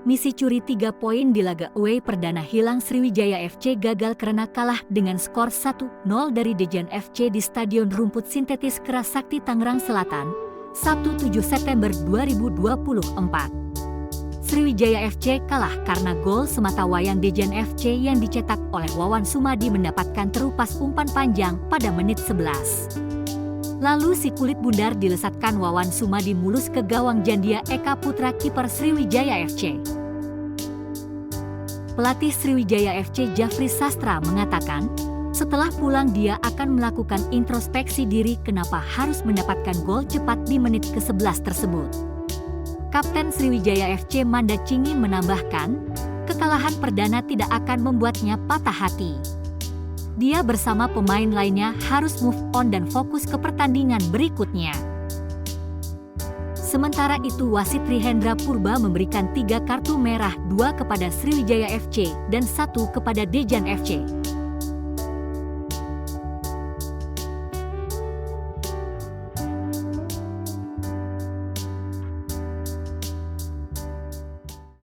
Misi curi 3 poin di laga away perdana hilang Sriwijaya FC gagal karena kalah dengan skor 1-0 dari Dejan FC di Stadion Rumput Sintetis Kerasakti Tangerang Selatan, Sabtu 7 September 2024. Sriwijaya FC kalah karena gol semata wayang Dejan FC yang dicetak oleh Wawan Sumadi mendapatkan terupas umpan panjang pada menit 11. Lalu si kulit bundar dilesatkan Wawan Sumadi mulus ke gawang Jandia Eka Putra kiper Sriwijaya FC. Pelatih Sriwijaya FC Jafri Sastra mengatakan, setelah pulang dia akan melakukan introspeksi diri kenapa harus mendapatkan gol cepat di menit ke-11 tersebut. Kapten Sriwijaya FC Manda Cingi menambahkan, kekalahan perdana tidak akan membuatnya patah hati. Dia bersama pemain lainnya harus move on dan fokus ke pertandingan berikutnya. Sementara itu wasit Trihendra Purba memberikan 3 kartu merah, 2 kepada Sriwijaya FC dan 1 kepada Dejan FC.